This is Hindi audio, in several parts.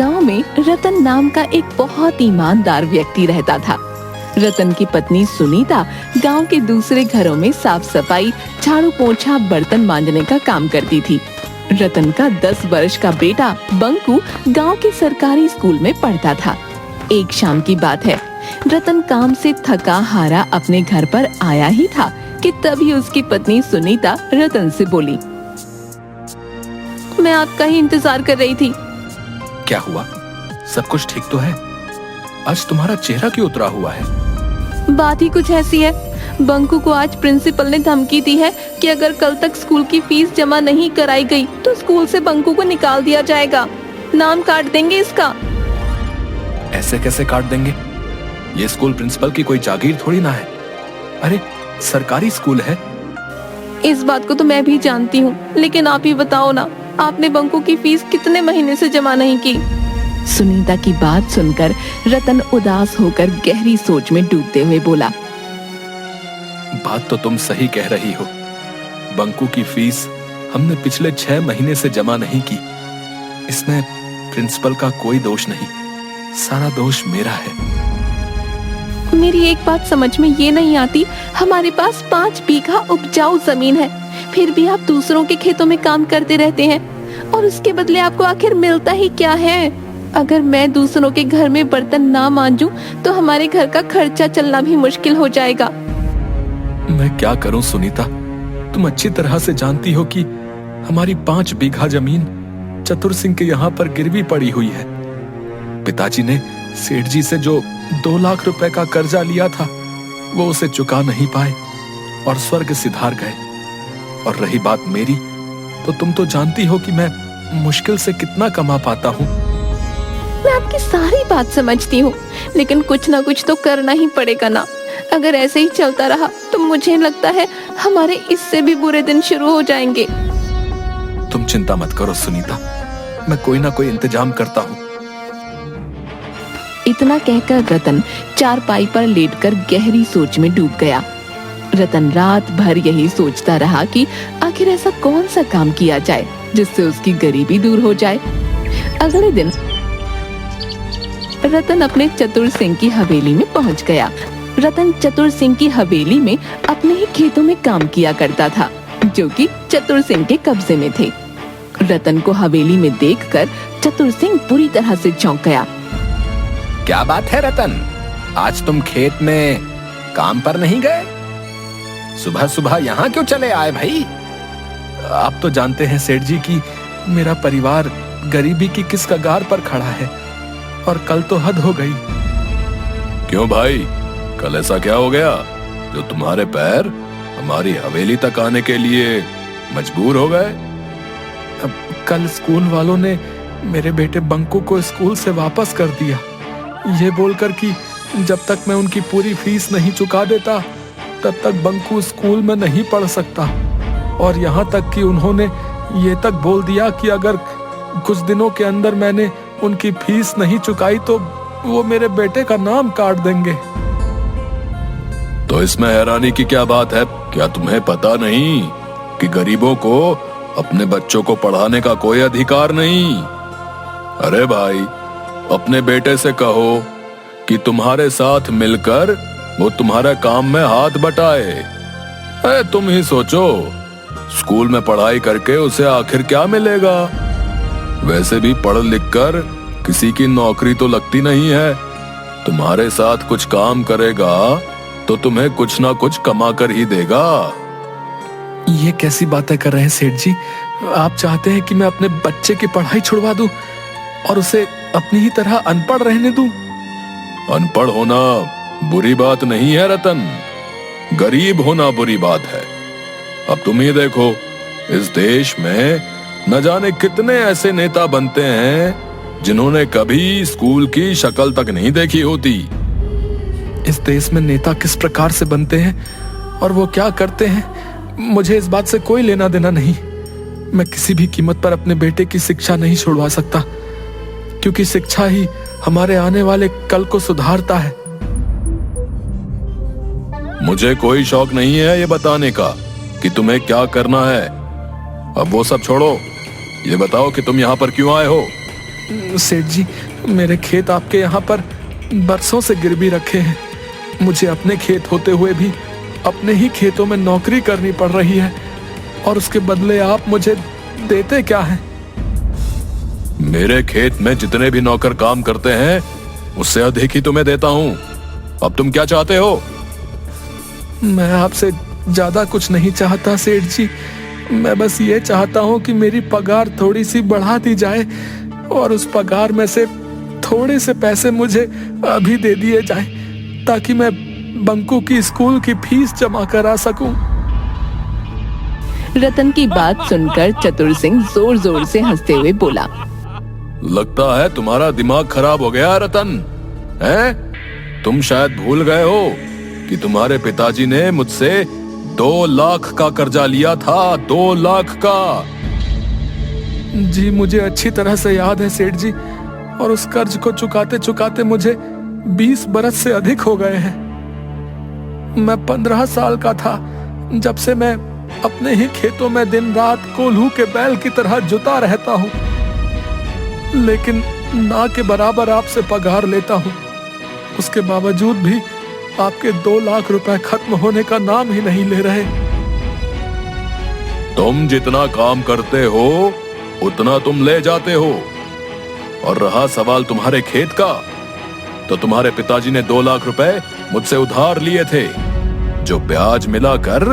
गांव में रतन नाम का एक बहुत ईमानदार व्यक्ति रहता था। रतन की पत्नी सुनीता गांव के दूसरे घरों में साफ सफाई, झाड़ू पोछा, बर्तन मांजने का काम करती थी। रतन का 10 वर्ष का बेटा बंकू गांव के सरकारी स्कूल में पढ़ता था। एक शाम की बात है, रतन काम से थका हारा अपने घर पर आया ही था कि तभी उसकी पत्नी सुनीता रतन से बोली, मैं आपका ही इंतजार कर रही थी। क्या हुआ? सब कुछ ठीक तो है? आज तुम्हारा चेहरा क्यों उतरा हुआ है? बात ही कुछ ऐसी है, बंकू को आज प्रिंसिपल ने धमकी दी है कि अगर कल तक स्कूल की फीस जमा नहीं कराई गई तो स्कूल से बंकू को निकाल दिया जाएगा। नाम काट देंगे इसका। ऐसे कैसे काट देंगे? ये स्कूल प्रिंसिपल की कोई जागीर थोड़ी ना है। अरे सरकारी स्कूल है। इस बात को तो मैं भी जानती हूँ, लेकिन आप ही बताओ ना, आपने बंकू की फीस कितने महीने से जमा नहीं की? सुनीता की बात सुनकर रतन उदास होकर गहरी सोच में डूबते हुए बोला, बात तो तुम सही कह रही हो। बंकू की फीस हमने पिछले 6 महीने से जमा नहीं की। इसमें प्रिंसिपल का कोई दोष नहीं, सारा दोष मेरा है। मेरी एक बात समझ में ये नहीं आती, हमारे पास 5 बीघा उपजाऊ जमीन है, फिर भी आप दूसरों के खेतों में काम करते रहते हैं और उसके बदले आपको आखिर मिलता ही क्या है? अगर मैं दूसरों के घर में बर्तन ना मांजूं तो हमारे घर का खर्चा चलना भी मुश्किल हो जाएगा। मैं क्या करूं सुनीता, तुम अच्छी तरह से जानती हो कि हमारी 5 बीघा जमीन चतुर सिंह के यहाँ पर गिरवी पड़ी हुई है। पिताजी ने सेठ जी से जो 2 लाख रुपए का कर्जा लिया था वो उसे चुका नहीं पाए और स्वर्ग सिधार गए। और रही बात मेरी, तो तुम तो जानती हो कि मैं मुश्किल से कितना कमा पाता हूँ। मैं आपकी सारी बात समझती हूँ, लेकिन कुछ ना कुछ तो करना ही पड़ेगा ना। अगर ऐसे ही चलता रहा तो मुझे लगता है हमारे इससे भी बुरे दिन शुरू हो जाएंगे। तुम चिंता मत करो सुनीता, मैं कोई ना कोई इंतजाम करता हूँ। इतना कहकर रतन चारपाई पर लेटकर गहरी सोच में डूब गया। रतन रात भर यही सोचता रहा कि आखिर ऐसा कौन सा काम किया जाए जिससे उसकी गरीबी दूर हो जाए। अगले दिन रतन अपने चतुर सिंह की हवेली में पहुंच गया। रतन चतुर सिंह की हवेली में अपने ही खेतों में काम किया करता था, जो कि चतुर सिंह के कब्जे में थे। रतन को हवेली में देखकर चतुर सिंह बुरी तरह से चौंक गया। क्या बात है रतन, आज तुम खेत में काम पर नहीं गए? सुबह सुबह यहाँ क्यों चले आए भाई? आप तो जानते हैं सेठ जी कि मेरा परिवार गरीबी की किस कगार पर खड़ा है और कल तो हद हो गई। क्यों भाई, कल ऐसा क्या हो गया जो तुम्हारे पैर हमारी हवेली तक आने के लिए मजबूर हो गए? कल स्कूल वालों ने मेरे बेटे बंकू को स्कूल से वापस कर दिया, ये बोलकर कि जब तक मैं उनकी पूरी फीस नहीं चुका देता तब तक बंकू स्कूल में नहीं पढ़ सकता। और यहाँ तक कि उन्होंने ये तक बोल दिया कि अगर कुछ दिनों के अंदर मैंने उनकी फीस नहीं चुकाई तो वो मेरे बेटे का नाम काट देंगे। तो इसमें हैरानी की क्या बात है? क्या तुम्हें पता नहीं कि गरीबों को अपने बच्चों को पढ़ाने का कोई अधिकार नहीं? अरे भाई, अपने बेटे से कहो कि तुम्हारे साथ मिलकर वो तुम्हारे काम में हाथ बटाए। अरे तुम ही सोचो, स्कूल में पढ़ाई करके उसे आखिर क्या मिलेगा? वैसे भी पढ़ लिख कर किसी की नौकरी तो लगती नहीं है। तुम्हारे साथ कुछ काम करेगा तो तुम्हें कुछ ना कुछ कमा कर ही देगा। ये कैसी बातें कर रहे हैं सेठ जी? आप चाहते हैं कि मैं अपने बच्चे की पढ़ाई छुड़वा दूं और उसे अपनी ही तरह अनपढ़ रहने दूं? अनपढ़ होना बुरी बात नहीं है रतन, गरीब होना बुरी बात है। अब तुम ही देखो, इस देश में न जाने कितने ऐसे नेता बनते हैं जिन्होंने कभी स्कूल की शक्ल तक नहीं देखी होती। इस देश में नेता किस प्रकार से बनते हैं और वो क्या करते हैं, मुझे इस बात से कोई लेना देना नहीं। मैं किसी भी कीमत पर अपने बेटे की शिक्षा नहीं छुड़वा सकता, क्योंकि शिक्षा ही हमारे आने वाले कल को सुधारता है। मुझे कोई शौक नहीं है ये बताने का कि तुम्हें क्या करना है। अब वो सब छोड़ो, ये बताओ कि तुम यहाँ पर क्यों आए हो? सेठ जी, मेरे खेत आपके यहाँ पर बरसों से गिरवी रखे हैं। मुझे अपने खेत होते हुए भी अपने ही खेतों में नौकरी करनी पड़ रही है, और उसके बदले आप मुझे देते क्या हैं? मेरे खेत में जितने भी नौकर काम करते हैं उससे अधिक ही तुम्हें देता हूँ। अब तुम क्या चाहते हो? मैं आपसे ज्यादा कुछ नहीं चाहता सेठ जी। मैं बस ये चाहता हूँ कि मेरी पगार थोड़ी सी बढ़ा दी जाए, और उस पगार में से थोड़े से पैसे मुझे अभी दे दिए जाएं, ताकि मैं बंकू की स्कूल की फीस जमा करा सकूं। रतन की बात सुनकर चतुर सिंह जोर जोर से हंसते हुए बोला, लगता है तुम्हारा दिमाग खराब हो गया रतन, हैं? तुम शायद भूल गए हो कि तुम्हारे पिताजी ने मुझसे 2 लाख का कर्जा लिया था। 2 लाख का। जी मुझे अच्छी तरह से याद है सेठ जी, और उस कर्ज को चुकाते चुकाते मुझे 20 बरस से अधिक हो गए हैं। मैं 15 साल का था जब से मैं अपने ही खेतों में दिन रात कोल्हू के बैल की तरह जुता रहता हूँ, लेकिन ना के बराबर आपसे पगार लेता हूँ। उसके बावजूद भी आपके 2 लाख रुपए खत्म होने का नाम ही नहीं ले रहे। तुम जितना काम करते हो उतना तुम ले जाते हो, और रहा सवाल तुम्हारे खेत का, तो तुम्हारे पिताजी ने 2 लाख रुपए मुझसे उधार लिए थे, जो ब्याज मिलाकर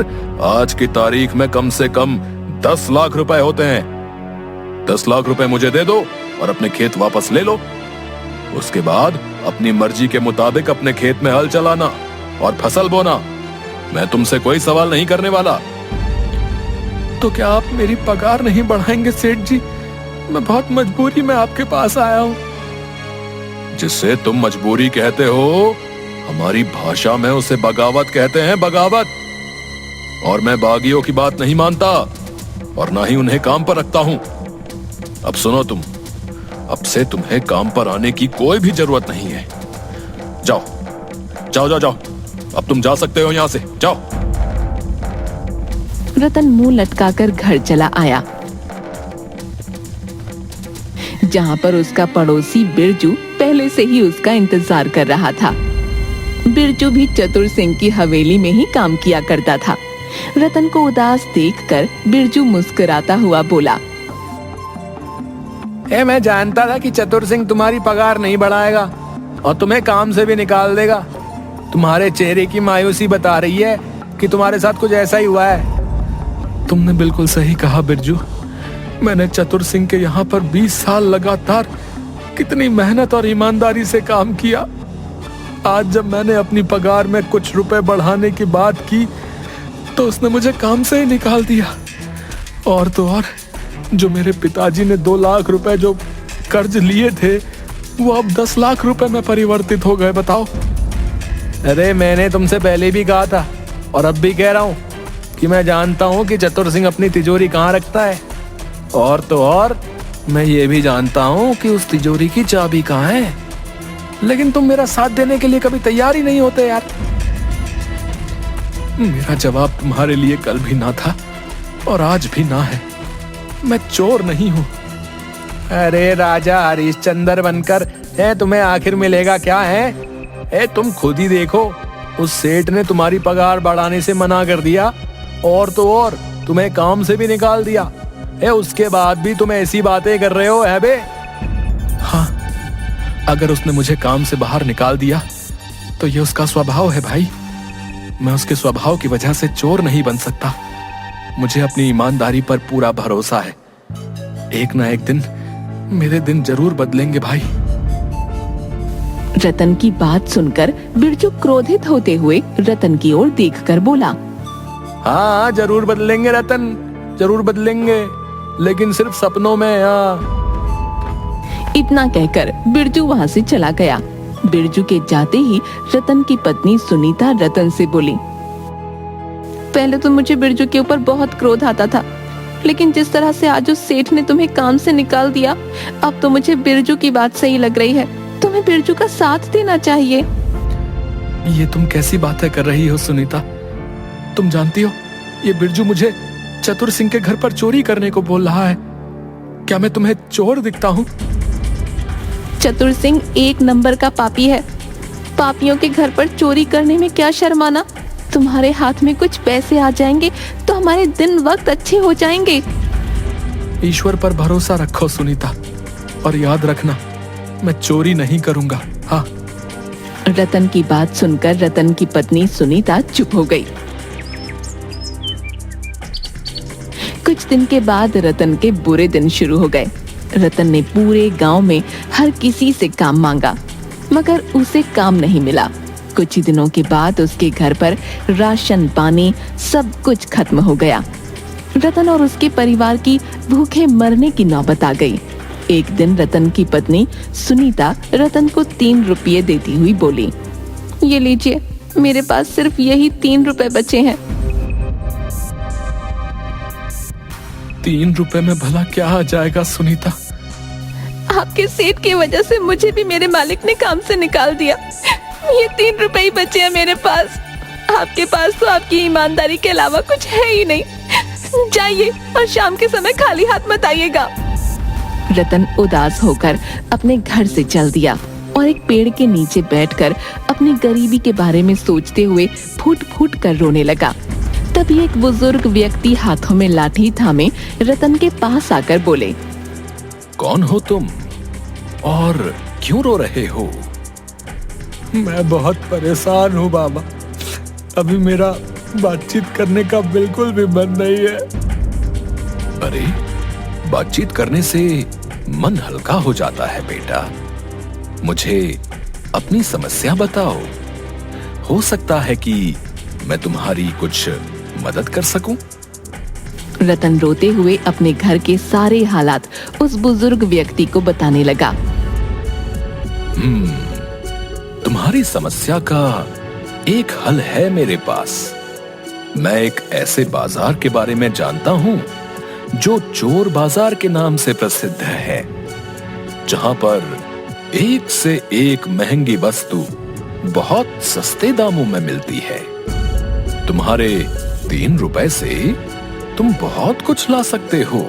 आज की तारीख में कम से कम 10 लाख रुपए होते हैं। 10 लाख रुपए मुझे दे दो और अपने खेत वापस ले लो। उसके बाद अपनी मर्जी के मुताबिक अपने खेत में हल चलाना और फसल बोना। मैं तुमसे कोई सवाल नहीं करने वाला। तो क्या आप मेरी पगार नहीं बढ़ाएंगे सेठ जी? मैं बहुत मजबूरी में आपके पास आया हूँ। जिससे तुम मजबूरी कहते हो, हमारी भाषा में उसे बगावत कहते हैं, बगावत। और मैं बागियों की बात नहीं मानता, और ना ही उन्हें काम पर रखता हूं। अब सुनो तुम, अब से तुम्हें काम पर आने की कोई भी जरूरत नहीं है। जाओ जाओ जाओ जाओ, अब तुम जा सकते हो यहां से, जाओ। रतन मुंह लटकाकर घर चला आया, जहां पर उसका पड़ोसी बिरजू पहले से ही उसका इंतजार कर रहा था। बिरजू भी चतुर सिंह की हवेली में ही काम किया करता था। रतन को उदास देखकर बिरजू मुस्कुराता हुआ बोला, मैं जानता था कि चतुर सिंह तुम्हारी पगार नहीं बढ़ाएगा और तुम्हें काम से भी निकाल देगा। तुम्हारे चेहरे की मायूसी बता रही है कि तुम्हारे साथ कुछ ऐसा ही हुआ है। तुमने बिल्कुल सही कहा बिरजू। मैंने चतुर सिंह के यहाँ पर 20 साल लगातार कितनी मेहनत और ईमानदारी से काम किया। आज जब मैंने अपनी पगार में कुछ रुपए बढ़ाने की बात की तो उसने मुझे काम से ही निकाल दिया। और तो और जो मेरे पिताजी ने 2 लाख रुपए जो कर्ज लिए थे वो अब 10 लाख रुपए में परिवर्तित हो गए। बताओ। अरे मैंने तुमसे पहले भी कहा था और अब भी कह रहा हूँ कि मैं जानता हूँ कि चतुर सिंह अपनी तिजोरी कहाँ रखता है, और तो और मैं ये भी जानता हूँ कि उस तिजोरी की चाबी कहाँ है। लेकिन तुम मेरा साथ देने के लिए कभी तैयार ही नहीं होते यार। मेरा जवाब तुम्हारे लिए कल भी ना था और आज भी ना है। मैं चोर नहीं हूँ। अरे राजा हरिश्चंद्र बनकर तुम्हें आखिर मिलेगा क्या है? तुम खुद ही देखो, उस सेठ ने तुम्हारी पगार बढ़ाने से मना कर दिया, और तो और तुम्हें काम से भी निकाल दिया। उसके बाद भी तुम ऐसी बातें कर रहे हो है बे? हाँ, अगर उसने मुझे काम से बाहर निकाल दिया तो ये उसका स्वभाव है भाई। मैं उसके स्वभाव की वजह से चोर नहीं बन सकता। मुझे अपनी ईमानदारी पर पूरा भरोसा है। एक ना एक दिन मेरे दिन जरूर बदलेंगे भाई। रतन की बात सुनकर बिरजू क्रोधित होते हुए रतन की ओर देखकर बोला, हाँ जरूर बदलेंगे रतन, जरूर बदलेंगे, लेकिन सिर्फ सपनों में। हाँ। इतना कहकर बिरजू वहां से चला गया। बिरजू के जाते ही रतन की पत्नी सुनीता रतन से बोली, पहले तो मुझे बिरजू के ऊपर बहुत क्रोध आता था, लेकिन जिस तरह से आज उस सेठ ने तुम्हें काम से निकाल दिया, अब तो मुझे बिरजू की बात सही लग रही है। तुम्हें बिरजू का साथ देना चाहिए। ये तुम कैसी बातें कर रही हो सुनीता? तुम जानती हो ये बिरजू मुझे चतुर सिंह के घर पर चोरी करने को बोल रहा है। क्या मैं तुम्हें चोर दिखता हूँ? चतुर सिंह एक नंबर का पापी है। पापियों के घर पर चोरी करने में क्या शर्माना। तुम्हारे हाथ में कुछ पैसे आ जाएंगे तो हमारे दिन वक्त अच्छे हो जाएंगे। ईश्वर पर भरोसा रखो सुनीता, और याद रखना मैं चोरी नहीं करूंगा। हाँ। रतन की बात सुनकर रतन की पत्नी सुनीता चुप हो गई। कुछ दिन के बाद रतन के बुरे दिन शुरू हो गए। रतन ने पूरे गांव में हर किसी से काम मांगा, मगर उसे काम नहीं मिला। कुछ ही दिनों के बाद उसके घर पर राशन पानी सब कुछ खत्म हो गया। रतन और उसके परिवार की भूखे मरने की नौबत आ गई। एक दिन रतन की पत्नी सुनीता रतन को 3 रुपये देती हुई बोली, ये लीजिए, मेरे पास सिर्फ यही 3 रुपए बचे हैं। 3 रुपए में भला क्या आ जाएगा सुनीता? आपके सेठ की वजह से मुझे भी मेरे मालिक ने काम से निकाल दिया। ये 3 रुपए ही बचे हैं मेरे पास। आपके पास तो आपकी ईमानदारी के अलावा कुछ है ही नहीं। जाइए और शाम के समय खाली हाथ मत आइएगा। रतन उदास होकर अपने घर से चल दिया और एक पेड़ के नीचे बैठकर अपनी गरीबी के बारे में सोचते हुए फूट फूट कर रोने लगा। तभी एक बुजुर्ग व्यक्ति हाथों में लाठी थामे रतन के पास आकर बोले, कौन हो तुम और क्यों रो रहे हो? मैं बहुत परेशान हूँ बाबा। अभी मेरा बातचीत करने का बिल्कुल भी मन नहीं है। अरे, बातचीत करने से मन हल्का हो जाता है बेटा। मुझे अपनी समस्या बताओ, हो सकता है कि मैं तुम्हारी कुछ मदद कर सकूं। रतन रोते हुए अपने घर के सारे हालात उस बुजुर्ग व्यक्ति को बताने लगा। तुम्हारी समस्या का एक हल है मेरे पास। मैं एक ऐसे बाजार के बारे में जानता हूं जो चोर बाजार के नाम से प्रसिद्ध है, जहां पर एक से एक महंगी वस्तु बहुत सस्ते दामों में मिलती है। तुम्हारे 3 रुपए से तुम बहुत कुछ ला सकते हो।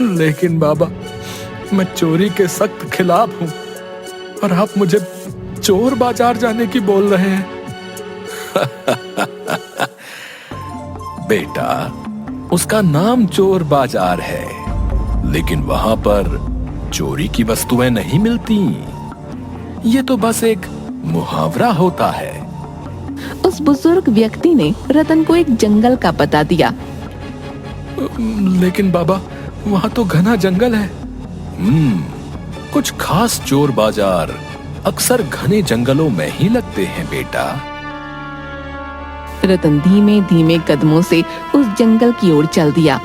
लेकिन बाबा, मैं चोरी के सख्त खिलाफ हूँ और आप मुझे चोर बाजार जाने की बोल रहे हैं। बेटा, उसका नाम चोर बाजार है, लेकिन वहां पर चोरी की वस्तुएं नहीं मिलती। ये तो बस एक मुहावरा होता है। उस बुजुर्ग व्यक्ति ने रतन को एक जंगल का पता दिया। लेकिन बाबा, वहां तो घना जंगल है। कुछ खास चोर बाजार अक्सर घने जंगलों में ही लगते हैं बेटा। रतन धीमे धीमे कदमों से उस जंगल की ओर चल दिया।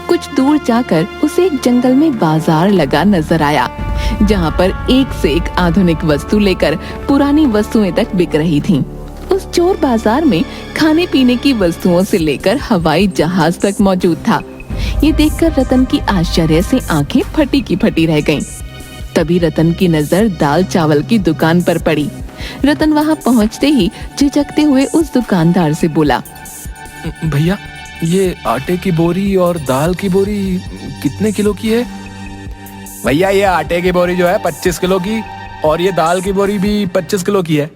कुछ दूर जाकर उसे एक जंगल में बाजार लगा नजर आया, जहां पर एक से एक आधुनिक वस्तु लेकर पुरानी वस्तुएं तक बिक रही थीं। उस चोर बाजार में खाने पीने की वस्तुओं से लेकर हवाई जहाज तक मौजूद था। ये देखकर रतन की आश्चर्य से आंखें फटी की फटी रह गईं। तभी रतन की नजर दाल चावल की दुकान पर पड़ी। रतन वहां पहुंचते ही झिझकते हुए उस दुकानदार से बोला, भैया, ये आटे की बोरी और दाल की बोरी कितने किलो की है? भैया, ये आटे की बोरी जो है 25 किलो की, और ये दाल की बोरी भी 25 किलो की है।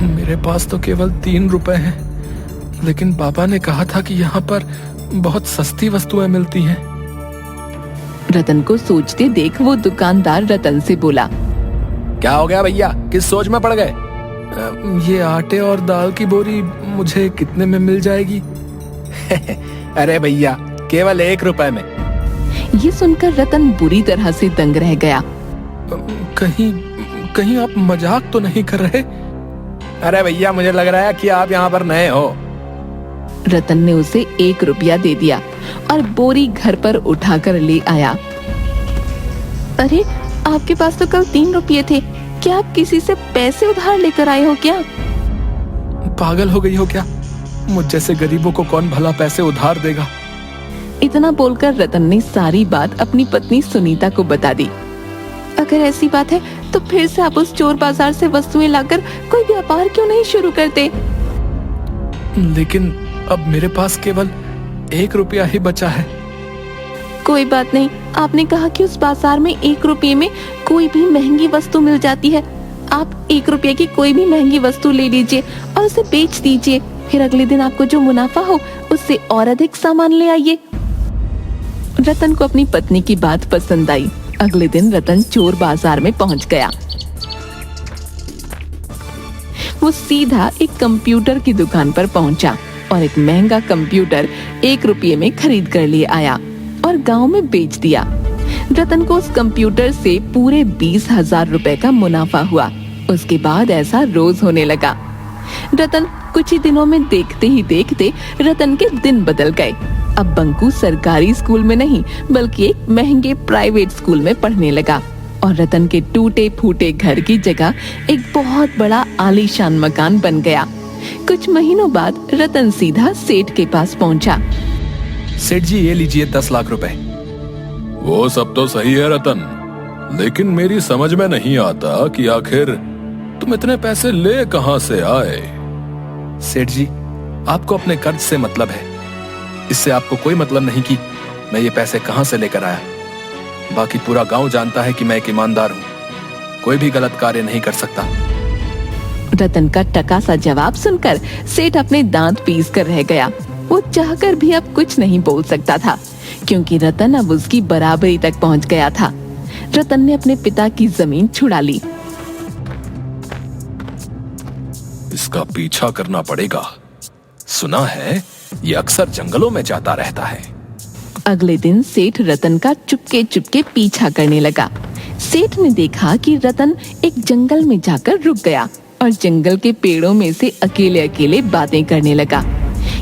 मेरे पास तो केवल 3 रुपए हैं, लेकिन पापा ने कहा था कि यहाँ पर बहुत सस्ती वस्तुएं मिलती हैं। रतन को सोचते देख वो दुकानदार रतन से बोला, क्या हो गया भैया, किस सोच में पड़ गए? ये आटे और दाल की बोरी मुझे कितने में मिल जाएगी? अरे भैया, केवल 1 रुपए में। ये सुनकर रतन बुरी तरह से दंग रह गया। कहीं आप मजाक तो नहीं कर रहे? अरे भैया, मुझे लग रहा है कि आप यहाँ पर नए हो। रतन ने उसे 1 रुपया दे दिया और बोरी घर पर उठाकर ले आया। अरे, आपके पास तो कल 3 रुपये थे। क्या आप किसी से पैसे उधार लेकर आए हो क्या? पागल हो गई हो क्या? मुझ जैसे गरीबों को कौन भला पैसे उधार देगा? इतना बोलकर रतन ने सारी बात अपनी पत्नी सुनीता को बता दी। अगर ऐसी बात है तो फिर से आप उस चोर बाजार से वस्तुएं लाकर कोई व्यापार क्यों नहीं शुरू करते? लेकिन अब मेरे पास केवल 1 रुपया ही बचा है। कोई बात नहीं, आपने कहा कि उस बाजार में 1 रुपये में कोई भी महंगी वस्तु मिल जाती है। आप 1 रुपये की कोई भी महंगी वस्तु ले लीजिए और उसे बेच दीजिए। फिर अगले दिन आपको जो मुनाफा हो उससे और अधिक सामान ले आइए। रतन को अपनी पत्नी की बात पसंद आई। अगले दिन रतन चोर बाजार में पहुंच गया। वो सीधा एक कंप्यूटर की दुकान पर पहुंचा और एक महंगा कंप्यूटर 1 रुपये में खरीद कर ले आया और गांव में बेच दिया। रतन को उस कंप्यूटर से पूरे 20,000 रुपए का मुनाफा हुआ। उसके बाद ऐसा रोज होने लगा। रतन कुछ ही दिनों में देखते ही देखते रतन के दिन बदल गए। अब बंकू सरकारी स्कूल में नहीं बल्कि एक महंगे प्राइवेट स्कूल में पढ़ने लगा और रतन के टूटे फूटे घर की जगह एक बहुत बड़ा आलीशान मकान बन गया। कुछ महीनों बाद रतन सीधा सेठ के पास पहुंचा। सेठ जी, ये लीजिए 10 लाख रुपए। वो सब तो सही है रतन, लेकिन मेरी समझ में नहीं आता कि आखिर तुम इतने पैसे ले कहां से आए। सेठ जी, आपको अपने कर्ज से मतलब है। इससे आपको कोई मतलब नहीं कि मैं ये पैसे कहां से लेकर आया। बाकी पूरा गांव जानता है कि मैं एक ईमानदार हूं, कोई भी गलत कार्य नहीं कर सकता। रतन का टका सा जवाब सुनकर सेठ अपने दांत पीस कर रह गया। वो चाहकर भी अब कुछ नहीं बोल सकता था क्योंकि रतन अब उसकी बराबरी तक पहुंच गया था। रतन ने अपने पिता की जमीन छुड़ा ली। इसका पीछा करना पड़ेगा। सुना है ये अक्सर जंगलों में जाता रहता है। अगले दिन सेठ रतन का चुपके चुपके पीछा करने लगा। सेठ ने देखा कि रतन एक जंगल में जाकर रुक गया और जंगल के पेड़ों में से अकेले अकेले बातें करने लगा।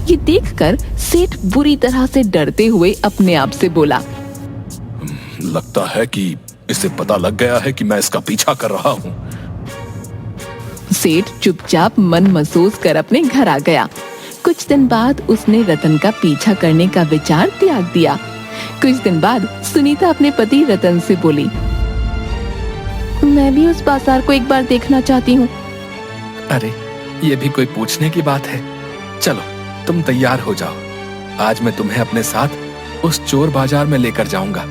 ये देखकर सेठ बुरी तरह से डरते हुए अपने आप से बोला, लगता है कि इसे पता लग गया है कि मैं इसका पीछा कर रहा हूँ। सेठ चुपचाप मन महसूस कर अपने घर आ गया। कुछ दिन बाद उसने रतन का पीछा करने का विचार त्याग दिया। कुछ दिन बाद सुनीता अपने पति रतन से बोली, मैं भी उस बाजार को एक बार देखना चाहती हूँ। अरे, ये भी कोई पूछने की बात है। चलो, तुम तैयार हो जाओ। आज मैं तुम्हें अपने साथ उस चोर बाजार में लेकर जाऊंगा।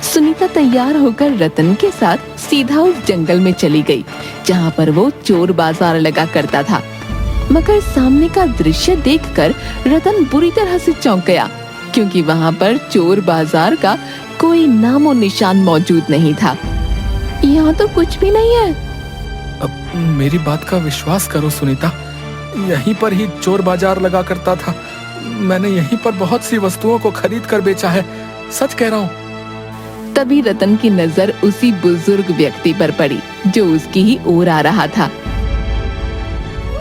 सुनीता तैयार होकर रतन के साथ सीधा उस जंगल में चली गई जहाँ पर वो चोर बाजार लगा करता था। मगर सामने का दृश्य देखकर रतन बुरी तरह से चौंक गया क्योंकि वहाँ पर चोर बाजार का कोई नामो निशान मौजूद नहीं था। यहाँ तो कुछ भी नहीं है। अब मेरी बात का विश्वास करो सुनीता, यहीं पर ही चोर बाजार लगा करता था। मैंने यहीं पर बहुत सी वस्तुओं को खरीद कर बेचा है, सच कह रहा हूँ। तभी रतन की नजर उसी बुजुर्ग व्यक्ति पर पड़ी जो उसकी ही ओर आ रहा था।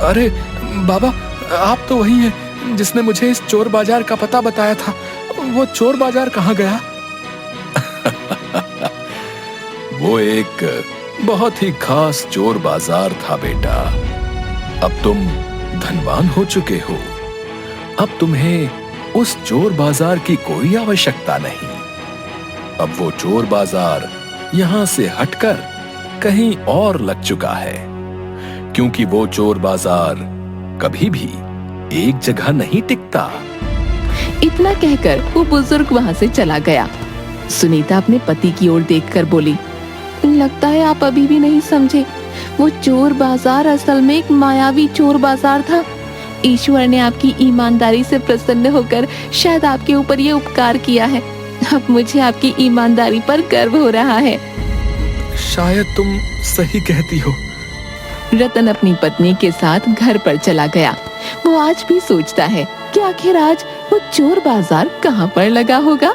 अरे बाबा, आप तो वही हैं जिसने मुझे इस चोर बाजार का पता बताया था। वो चोर बाजार कहाँ गया? वो एक बहुत ही खास चोर बाजार था बेटा। अब तुम धनवान हो चुके हो। अब तुम्हें उस चोर बाजार की कोई आवश्यकता नहीं। अब वो चोर बाजार यहाँ से हटकर कहीं और लग चुका है, क्योंकि वो चोर बाजार कभी भी एक जगह नहीं टिकता। इतना कहकर वो बुजुर्ग वहाँ से चला गया। सुनीता अपने पति की ओर देखकर बोली, लगता है आप अभी भी नहीं समझे। वो चोर बाजार असल में एक मायावी चोर बाजार था। ईश्वर ने आपकी ईमानदारी से प्रसन्न होकर शायद आपके ऊपर ये उपकार किया है। अब मुझे आपकी ईमानदारी पर गर्व हो रहा है। शायद तुम सही कहती हो। रतन अपनी पत्नी के साथ घर पर चला गया। वो आज भी सोचता है कि आखिर आज वो चोर बाजार कहाँ पर लगा होगा।